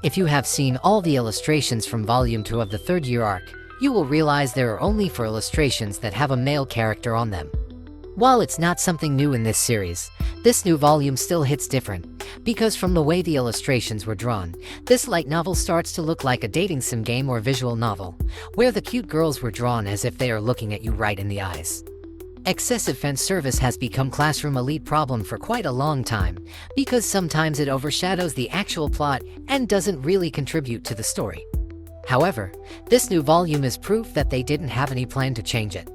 If you have seen all the illustrations from Volume 2 of the third year arc, you will realize they are only for illustrations that have a male character on them. While it's not something new in this series, this new volume still hits different, because from the way the illustrations were drawn, this light novel starts to look like a dating sim game or visual novel, where the cute girls were drawn as if they are looking at you right in the eyes. Excessive fan service has become Classroom Elite problem for quite a long time, because sometimes it overshadows the actual plot and doesn't really contribute to the story. However, this new volume is proof that they didn't have any plan to change it.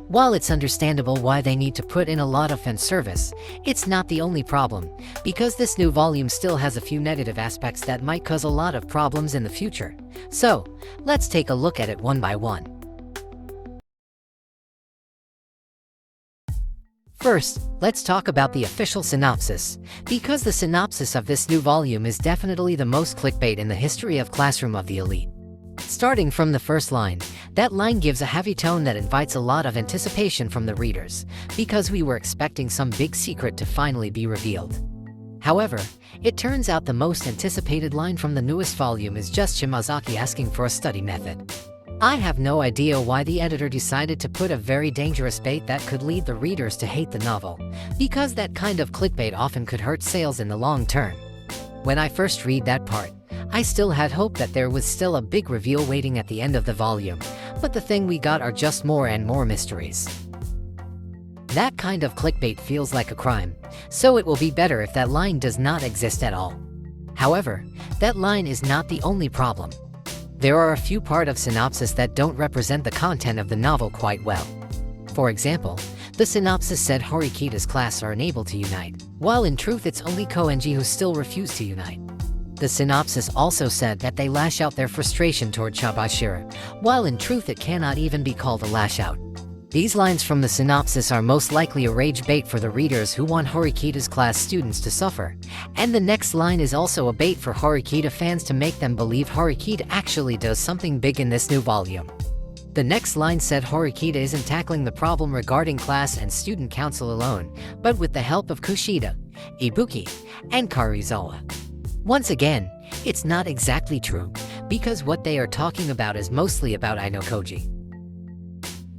While it's understandable why they need to put in a lot of fan service, it's not the only problem, because this new volume still has a few negative aspects that might cause a lot of problems in the future. So, let's take a look at it one by one. First, let's talk about the official synopsis, because the synopsis of this new volume is definitely the most clickbait in the history of Classroom of the Elite. Starting from the first line, that line gives a heavy tone that invites a lot of anticipation from the readers, because we were expecting some big secret to finally be revealed. However, it turns out the most anticipated line from the newest volume is just Shimazaki asking for a study method. I have no idea why the editor decided to put a very dangerous bait that could lead the readers to hate the novel, because that kind of clickbait often could hurt sales in the long term. When I first read that part, I still had hope that there was still a big reveal waiting at the end of the volume, but the thing we got are just more and more mysteries. That kind of clickbait feels like a crime, so it will be better if that line does not exist at all. However, that line is not the only problem. There are a few parts of synopsis that don't represent the content of the novel quite well. For example, the synopsis said Horikita's class are unable to unite, while in truth it's only Koenji who still refuse to unite. The synopsis also said that they lash out their frustration toward Chabashira, while in truth it cannot even be called a lash out. These lines from the synopsis are most likely a rage bait for the readers who want Horikita's class students to suffer, and the next line is also a bait for Horikita fans to make them believe Horikita actually does something big in this new volume. The next line said Horikita isn't tackling the problem regarding class and student council alone, but with the help of Kushida, Ibuki, and Karuizawa. Once again, it's not exactly true, because what they are talking about is mostly about Ayanokoji.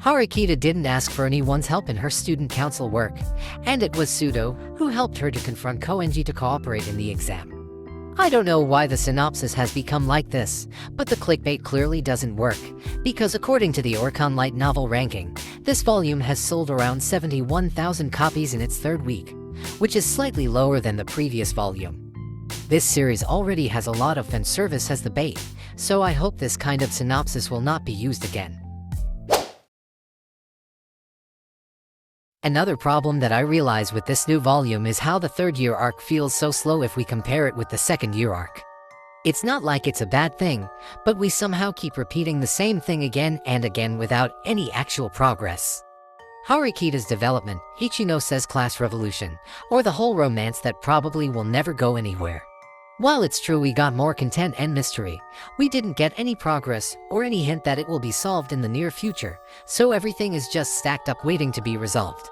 Horikita didn't ask for anyone's help in her student council work, and it was Sudo who helped her to confront Koenji to cooperate in the exam. I don't know why the synopsis has become like this, but the clickbait clearly doesn't work, because according to the Oricon Light Novel ranking, this volume has sold around 71,000 copies in its third week, which is slightly lower than the previous volume. This series already has a lot of fan service as the bait, so I hope this kind of synopsis will not be used again. Another problem that I realize with this new volume is how the third year arc feels so slow if we compare it with the second year arc. It's not like it's a bad thing, but we somehow keep repeating the same thing again and again without any actual progress. Horikita's development, Ichinose's class revolution, or the whole romance that probably will never go anywhere. While it's true we got more content and mystery, we didn't get any progress or any hint that it will be solved in the near future, so everything is just stacked up waiting to be resolved.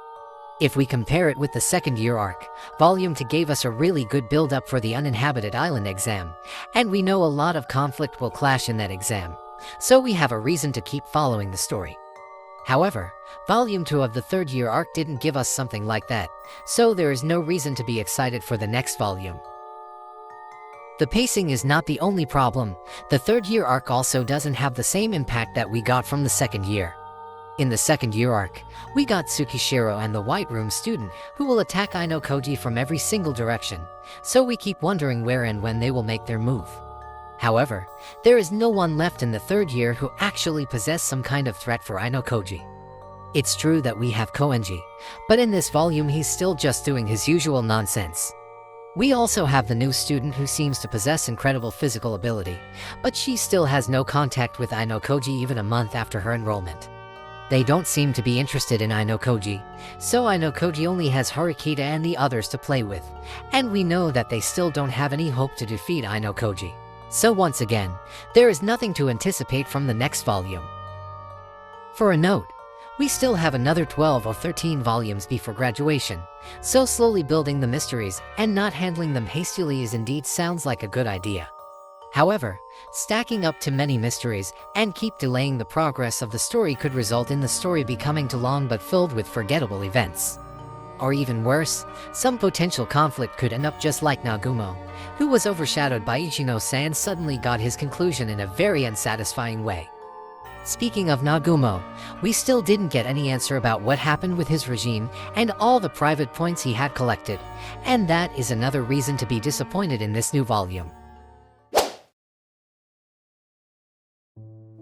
If we compare it with the second year arc, Volume 2 gave us a really good build-up for the uninhabited island exam, and we know a lot of conflict will clash in that exam, so we have a reason to keep following the story. However, Volume 2 of the third year arc didn't give us something like that, so there is no reason to be excited for the next volume. The pacing is not the only problem. The third year arc also doesn't have the same impact that we got from the second year. In the second year arc, we got Tsukishiro and the White Room student who will attack Ayanokoji from every single direction, so we keep wondering where and when they will make their move. However, there is no one left in the third year who actually possess some kind of threat for Ayanokoji. It's true that we have Koenji, but in this volume he's still just doing his usual nonsense. We also have the new student who seems to possess incredible physical ability, but she still has no contact with Ayanokoji even a month after her enrollment. They don't seem to be interested in Ayanokoji, so Ayanokoji only has Horikita and the others to play with, and we know that they still don't have any hope to defeat Ayanokoji. So once again, there is nothing to anticipate from the next volume. For a note, we still have another 12 or 13 volumes before graduation, so slowly building the mysteries and not handling them hastily is indeed sounds like a good idea. However, stacking up too many mysteries and keep delaying the progress of the story could result in the story becoming too long but filled with forgettable events. Or even worse, some potential conflict could end up just like Nagumo, who was overshadowed by Ichino-san and suddenly got his conclusion in a very unsatisfying way. Speaking of Nagumo, we still didn't get any answer about what happened with his regime and all the private points he had collected, and that is another reason to be disappointed in this new volume.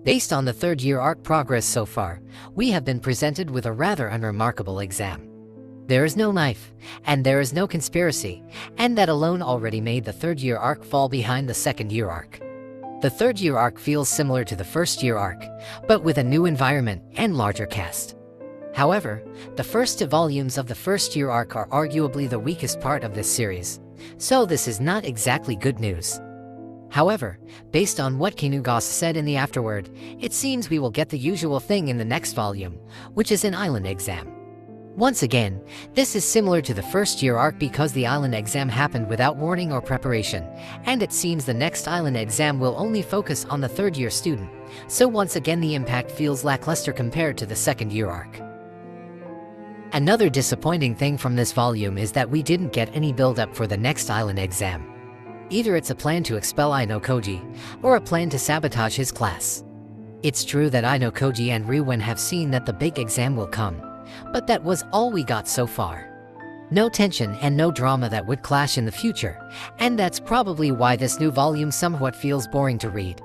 Based on the third-year arc progress so far, we have been presented with a rather unremarkable exam. There is no knife, and there is no conspiracy, and that alone already made the third-year arc fall behind the second-year arc. The third-year arc feels similar to the first-year arc, but with a new environment and larger cast. However, the first two volumes of the first-year arc are arguably the weakest part of this series, so this is not exactly good news. However, based on what Kinugasa said in the afterword, it seems we will get the usual thing in the next volume, which is an island exam. Once again, this is similar to the first-year arc because the island exam happened without warning or preparation, and it seems the next island exam will only focus on the third-year student, so once again the impact feels lackluster compared to the second-year arc. Another disappointing thing from this volume is that we didn't get any build-up for the next island exam. Either it's a plan to expel Ayanokoji, or a plan to sabotage his class. It's true that Ayanokoji and Ryuen have seen that the big exam will come, but that was all we got so far. No tension and no drama that would clash in the future, and that's probably why this new volume somewhat feels boring to read.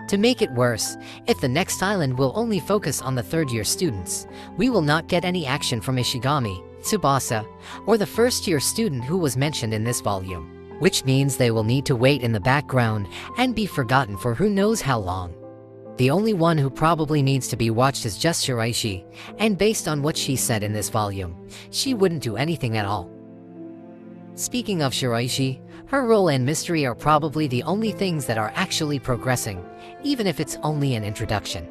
To make it worse, if the next island will only focus on the third-year students, we will not get any action from Ishigami, Tsubasa, or the first-year student who was mentioned in this volume, which means they will need to wait in the background and be forgotten for who knows how long. The only one who probably needs to be watched is just Shiraishi, and based on what she said in this volume, she wouldn't do anything at all. Speaking of Shiraishi, her role and mystery are probably the only things that are actually progressing, even if it's only an introduction.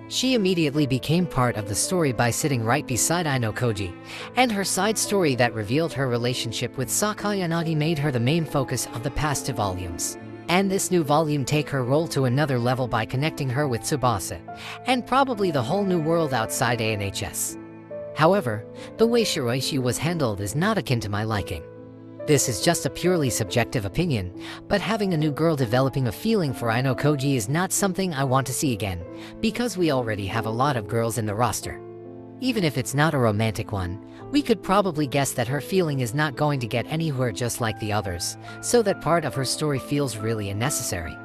She immediately became part of the story by sitting right beside Ayanokoji, and her side story that revealed her relationship with Sakayanagi made her the main focus of the past two volumes. And this new volume take her role to another level by connecting her with Tsubasa, and probably the whole new world outside ANHS. However, the way Shiraishi was handled is not akin to my liking. This is just a purely subjective opinion, but having a new girl developing a feeling for Ayanokoji is not something I want to see again, because we already have a lot of girls in the roster. Even if it's not a romantic one, we could probably guess that her feeling is not going to get anywhere just like the others, so that part of her story feels really unnecessary.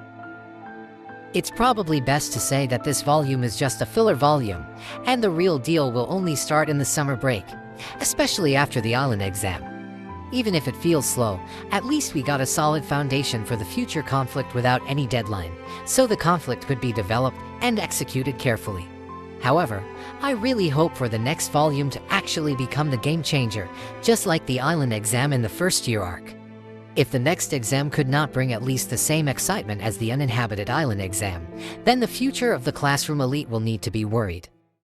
It's probably best to say that this volume is just a filler volume, and the real deal will only start in the summer break, especially after the island exam. Even if it feels slow, at least we got a solid foundation for the future conflict without any deadline, so the conflict could be developed and executed carefully. However, I really hope for the next volume to actually become the game changer, just like the island exam in the first-year arc. If the next exam could not bring at least the same excitement as the uninhabited island exam, then the future of the classroom elite will need to be worried.